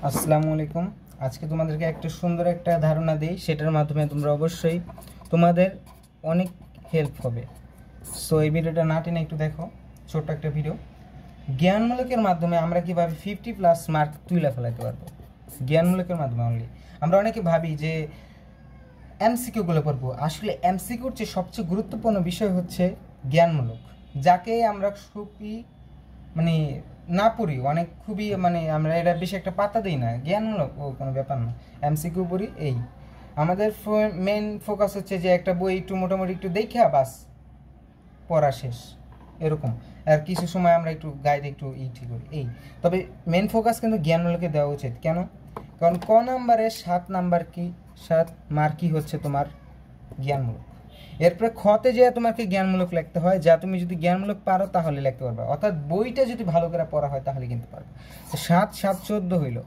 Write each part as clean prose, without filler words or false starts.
আসসালামু আলাইকুম। আজকে তোমাদেরকে একটা সুন্দর একটা ধারণা দিই, সেটার মাধ্যমে তোমরা অবশ্যই তোমাদের অনেক হেল্প হবে। সো এই ভিডিওটা না টেনে একটু দেখো, ছোট্ট একটা ভিডিও। জ্ঞানমূলকের মাধ্যমে আমরা কীভাবে 50+ মার্ক তুলে ফেলাতে পারবো, জ্ঞানমূলকের মাধ্যমে অনলি। আমরা অনেকে ভাবি যে এমসিকিউগুলো পড়বো, আসলে এমসিকিউর যে সবচেয়ে গুরুত্বপূর্ণ বিষয় হচ্ছে জ্ঞানমূলক, যাকে আমরা খুবই না পড়ি, অনেক খুবই আমরা এটা বেশি একটা পাত্তা দিই না। জ্ঞানমূলক ও কোনো ব্যাপার না, এমসিকিউ পড়ি। এই আমাদের মেন ফোকাস হচ্ছে যে একটা বই একটু মোটামুটি একটু দেখা বাস পড়া শেষ, এরকম। আর কিছু সময় আমরা একটু গাইড একটু ঠিক করি এই। তবে মেন ফোকাস কিন্তু জ্ঞানমূলকে দেওয়া উচিত। কেন? কারণ ক নাম্বারে 7 মার্কই হচ্ছে তোমার জ্ঞানমূলক। এরপরে খতে যে তোমাকে জ্ঞানমূলক লিখতে হয়, যা তুমি যদি জ্ঞানমূলক পারো তাহলে লিখতে পারবে, অর্থাৎ বইটা যদি ভালো করে পড়া হয় তাহলে কিন্তু পারবে। 7 7 14 হইল।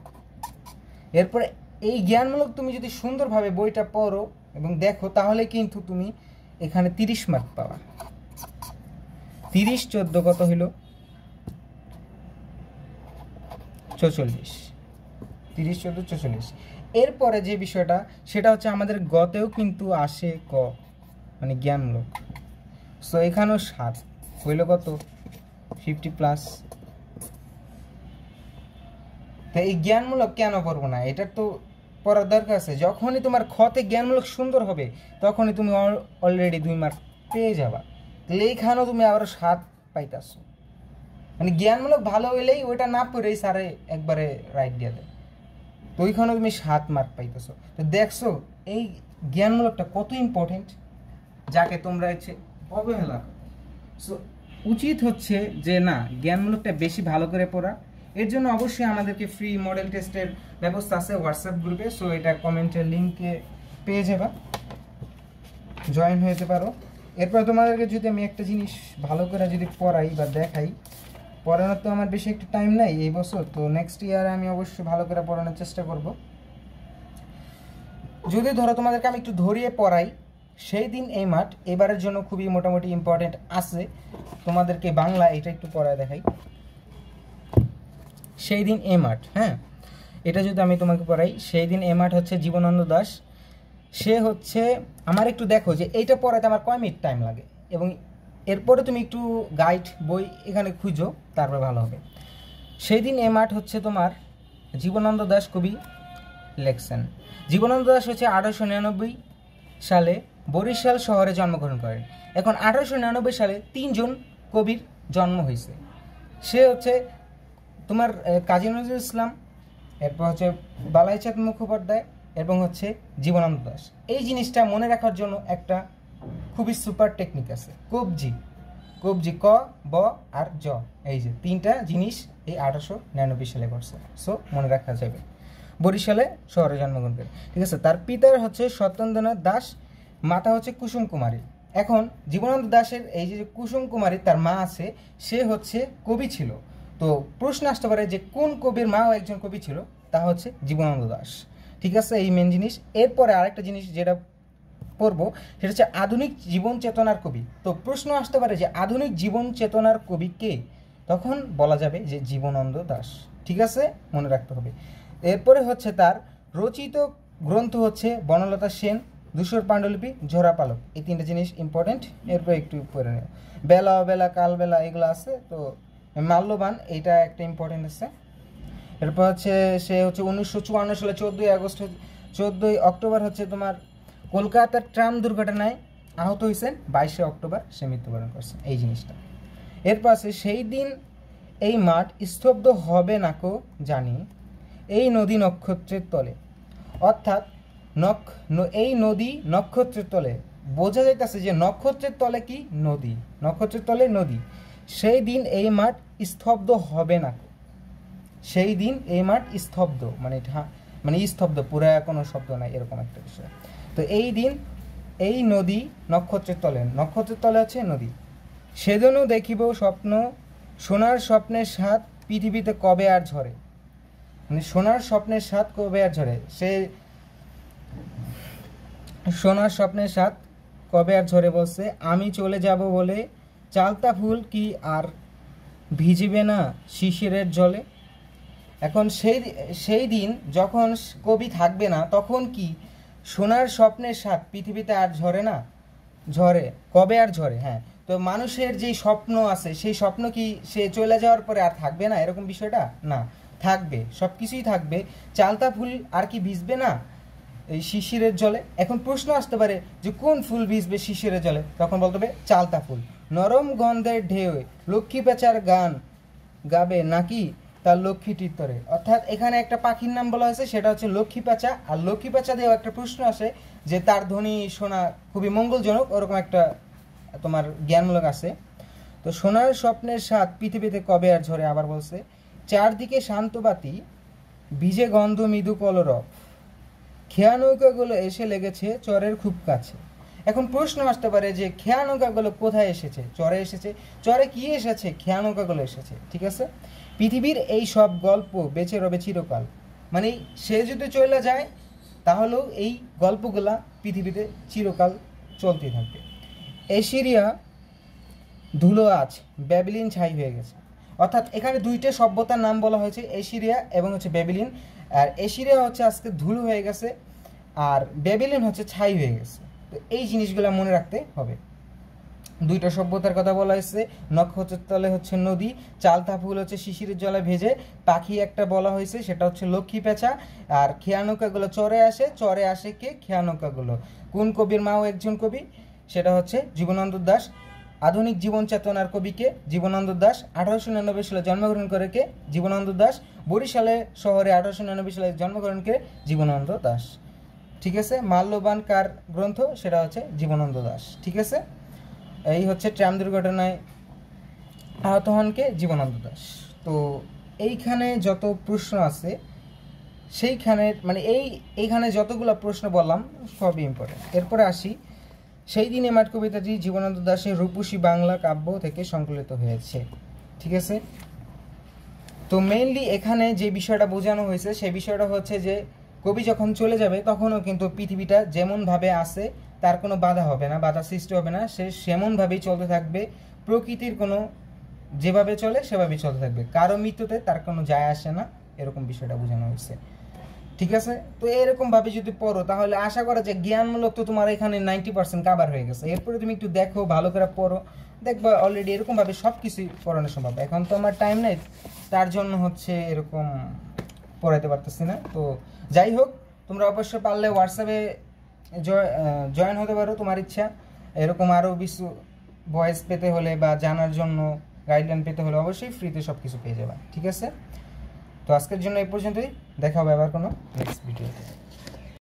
এরপরে এই জ্ঞানমূলক তুমি যদি সুন্দরভাবে বইটা পড়ো এবং দেখো, তাহলে কিন্তু তুমি এখানে 30 মার্ক পাবা। 30 14 কত হইল? 44। 30 14 44। এরপরে যে বিষয়টা, সেটা হচ্ছে আমাদের গতেও কিন্তু আসে ক, মানে জ্ঞানমূলক। সো এখানেও 7 হইল কত? 50+। তো এই জ্ঞানমূলক কেন পড়বো না, এটার তো পড়ার দরকার আছে। যখনই তোমার খতে জ্ঞানমূলক সুন্দর হবে, তখনই তুমি অলরেডি 2 মার্ক পেয়ে যাবা। তাহলে এইখানেও তুমি আবারও 7 পাইতেছো। মানে জ্ঞানমূলক ভালো হইলেই ওইটা না পড়েই স্যারে একবারে রাইট দিয়ে দেয়, তো ওইখানেও তুমি 7 মার্ক পাইতেছো। তো দেখছো এই জ্ঞানমূলকটা কত ইম্পর্টেন্ট, যাকে তোমরা হচ্ছে অবহেলা করো। সো উচিত হচ্ছে যে না, জ্ঞানমূলকটা বেশি ভালো করে পড়া। এর জন্য অবশ্যই আমাদেরকে ফ্রি মডেল টেস্টের ব্যবস্থা আছে হোয়াটসঅ্যাপ গ্রুপে। সো এটা কমেন্টের লিঙ্কে পেয়ে যাবা, জয়েন হতে পারো। এরপর তোমাদেরকে যদি আমি একটা জিনিস ভালো করে যদি পড়াই বা দেখাই, পড়ানোর তো আমার বেশি একটা টাইম নাই এই বছর, তো নেক্সট ইয়ারে আমি অবশ্যই ভালো করে পড়ানোর চেষ্টা করব। যদি ধরো তোমাদেরকে আমি একটু ধরিয়ে পড়াই, সেই দিন এই মাঠ এবারের জন্য খুবই মোটামুটি ইম্পর্টেন্ট আছে। তোমাদেরকে বাংলা এটা একটু পড়ায় দেখাই। সেই দিন এ মাঠ, হ্যাঁ, এটা যদি আমি তোমাকে পড়াই, সেই দিন এ মাঠ হচ্ছে জীবনানন্দ দাশ। সে হচ্ছে আমার একটু দেখো যে এইটা পড়াতে আমার কয় মিনিট টাইম লাগে, এবং এরপরে তুমি একটু গাইড বই এখানে খুঁজো, তারপরে ভালো হবে। সেই দিন এ মাঠ হচ্ছে তোমার জীবনানন্দ দাশ কবি লেখছেন। জীবনানন্দ দাশ হচ্ছে 1899 সালে বরিশাল শহরে জন্মগ্রহণ করেন। এখন 1899 সালে 3 জন কবির জন্ম হয়েছে। সে হচ্ছে তোমার কাজী নজরুল ইসলাম, এরপর হচ্ছে বালাইচাঁদ মুখোপাধ্যায়, এবং হচ্ছে জীবনানন্দ দাশ। এই জিনিসটা মনে রাখার জন্য একটা খুবই সুপার টেকনিক আছে, কবজি। কবজি ক, ব আর জ, এই যে 3টা জিনিস এই 1899 সালে করছে। সো মনে রাখা যাবে। বরিশালে শহরে জন্মগ্রহণ করে, ঠিক আছে। তার পিতার হচ্ছে সত্যেন্দ্রনাথ দাস, মাতা হচ্ছে কুসুম কুমারী। এখন জীবনানন্দ দাশের এই যে কুসুম কুমারী, তার মা আছে, সে হচ্ছে কবি ছিল। তো প্রশ্ন আসতে পারে যে কোন কবির মাও একজন কবি ছিল, তা হচ্ছে জীবনানন্দ দাশ, ঠিক আছে। এই মেন জিনিস। এরপরে আরেকটা জিনিস যেটা পড়বো, সেটা হচ্ছে আধুনিক জীবন চেতনার কবি। তো প্রশ্ন আসতে পারে যে আধুনিক জীবন চেতনার কবি কে, তখন বলা যাবে যে জীবনানন্দ দাশ, ঠিক আছে, মনে রাখতে হবে। এরপরে হচ্ছে তার রচিত গ্রন্থ হচ্ছে বনলতা সেন, ধূসর পাণ্ডুলিপি, ঝরা পালক। এই 3টা জিনিস ইম্পর্টেন্ট। এরপর একটু পড়ে নেব, বেলা অবেলা কালবেলা, এগুলো আছে। তো মাল্যবান, এইটা একটা ইম্পর্টেন্ট আছে। এরপর হচ্ছে সে হচ্ছে 1954 সালে 14 অক্টোবর হচ্ছে তোমার কলকাতার ট্রাম দুর্ঘটনায় আহত হয়েছেন। 22 অক্টোবর সে মৃত্যুবরণ করছে, এই জিনিসটা। এরপর আছে সেই দিন এই মাঠ স্তব্ধ হবে না কো জানি, এই নদী নক্ষত্রের তলে। অর্থাৎ এই নদী নক্ষত্রের তলে, বোঝা যাইতেছে যে নক্ষত্রের তলে কি নদী, নক্ষত্রের তলে নদী। সেই দিন এই মাঠ স্তব্ধ হবে না, সেই দিন এই মাঠ স্তব্ধ, মানে স্তব্ধ, পুরা কোনো শব্দ নাই, এরকম একটা বিষয়। তো এই দিন এই নদী নক্ষত্রের তলে, নক্ষত্রের তলে আছে নদী। সেদিনও দেখিব স্বপ্ন, সোনার স্বপ্নের স্বাদ পৃথিবীতে কবে আর ঝরে। মানে সোনার স্বপ্নের স্বাদ কবে আর ঝরে, সে সোনার স্বপ্নের স্বাদ কবে আর ঝরে বলছে। আমি চলে যাব বলে চালতা ফুল কি আর ভিজিবে না শিশিরের জলে। এখন সেই দিন যখন কবি থাকবে না, তখন কি সোনার স্বপ্নের স্বাদ পৃথিবীতে আর ঝরে না? ঝরে। কবে আর ঝরে? হ্যাঁ। তো মানুষের যেই স্বপ্ন আছে, সেই স্বপ্ন কি সে চলে যাওয়ার পরে আর থাকবে না, এরকম বিষয়টা না, থাকবে, সব কিছুই থাকবে। চালতা ফুল আর কি ভিজবে না এই শিশিরের জলে? এখন প্রশ্ন আসতে পারে যে কোন ফুল ভিজবে শিশিরের জলে? তখন বলতে হবে চালতা ফুল। নরম গন্ধের ঢেউ লক্ষ্মী পেঁচার গান গাবে নাকি তার লক্ষ্মীটির তরে? অর্থাৎ এখানে একটা পাখির নাম বলা হয়েছে, সেটা হচ্ছে লক্ষ্মী পেঁচা। আর লক্ষ্মী পেঁচা দিয়েও একটা প্রশ্ন আসে যে তার ধ্বনি শোনা খুবই মঙ্গলজনক, ওরকম একটা তোমার জ্ঞানমূলক আছে। তো সোনার স্বপ্নের স্বাদ পৃথিবীতে কবে আর ঝরে? আবার বলছে চারদিকে শান্ত বাতি ভিজে গন্ধ মৃদু কলরব, খেয়া নৌকাগুলো এসে লেগেছে চরের খুব কাছে। এখন প্রশ্ন আসতে পারে যে খেয়া নৌকাগুলো কোথায় এসেছে? চরে এসেছে। চরে কি এসেছে? খেয়া নৌকাগুলো এসেছে। ঠিক আছে। পৃথিবীর এই সব গল্প বেঁচে রবে চিরকাল, মানে সে যদি চলে যায় তাহলেও এই গল্পগুলা পৃথিবীতে চিরকাল চলতে থাকবে। এশিরিয়া ধুলো আজ, ব্যাবিলিন ছাই হয়ে গেছে। অর্থাৎ এখানে দুইটা সভ্যতার নাম বলা হয়েছে, এশিরিয়া এবং হচ্ছে ব্যাবিলিন। আর এশিরিয়া হচ্ছে আজকে ধুলো হয়ে গেছে, আর ব্যাবিলিন হচ্ছে ছাই হয়ে গেছে। তো এই জিনিসগুলো মনে রাখতে হবে। দুইটা সভ্যতার কথা বলা হয়েছে। নক্ষত্রের তলে হচ্ছে নদী, চালতা ফুল হচ্ছে শিশিরের জলে ভেজে, পাখি একটা বলা হয়েছে, সেটা হচ্ছে লক্ষ্মী পেঁচা। আর খেয়া নৌকাগুলো চরে আসে, চরে আসে কে? খেয়া নৌকাগুলো। কোন কবির মাও একজন কবি? সেটা হচ্ছে জীবনানন্দ দাশ। আধুনিক জীবন চেতনার কবিকে জীবনানন্দ দাশ। 1899 সালে জন্মগ্রহণ করে কে? জীবনানন্দ দাশ। বরিশালে শহরে 1899 সালে জন্মগ্রহণ করে জীবনানন্দ দাশ। ঠিক আছে। মাল্যবান কার গ্রন্থ? সেটা হচ্ছে জীবনানন্দ দাশ। ঠিক আছে। এই হচ্ছে ট্রাম দুর্ঘটনায় আহত হন কে? জীবনানন্দ দাশ। তো এইখানে যত প্রশ্ন আছে, সেইখানে মানে এইখানে যতগুলো প্রশ্ন বললাম সবই ইম্পর্টেন্ট। এরপরে আসি, সেই দিন এমাট কবিতাটি জীবনানন্দ দাশের রূপসী বাংলা কাব্য থেকে সংকলিত হয়েছে। ঠিক আছে। তো মেইনলি এখানে যে বিষয়টা বোঝানো হয়েছে, সেই বিষয়টা হচ্ছে যে কবি যখন চলে যাবে তখনও কিন্তু পৃথিবীটা যেমনভাবে আছে তার কোনো বাধা হবে না, বাধা সৃষ্টি হবে না, সে সেমনভাবেই চলতে থাকবে। প্রকৃতির কোনো যেভাবে চলে সেভাবেই চলতে থাকবে, কারো মৃত্যুতে তার কোনো যায় আসে না, এরকম বিষয়টা বোঝানো হয়েছে। ঠিক আছে। তো এরকমভাবে যদি পড়ো তাহলে আশা করা যায় জ্ঞানমূলক তো তোমার এখানে 90% কাভার হয়ে গেছে। এরপরে তুমি একটু দেখো, ভালো করে পড়ো, দেখবা অলরেডি এরকমভাবে সব কিছুই পড়ানো সম্ভব। এখন তো আমার টাইম নেই, তার জন্য হচ্ছে এরকম পড়াইতে পারতেছি না। তো যাই হোক, তোমরা অবশ্যই পারলে হোয়াটসঅ্যাপে জয়েন হতে পারো, তোমার ইচ্ছা। এরকম আরও কিছু ভয়েস পেতে হলে বা জানার জন্য গাইডলাইন পেতে হলে অবশ্যই ফ্রিতে সব কিছু পেয়ে যাবে। ঠিক আছে। তো আজকের জন্য এই পর্যন্তই, দেখা হবে আবার কোনো নেক্সট ভিডিও।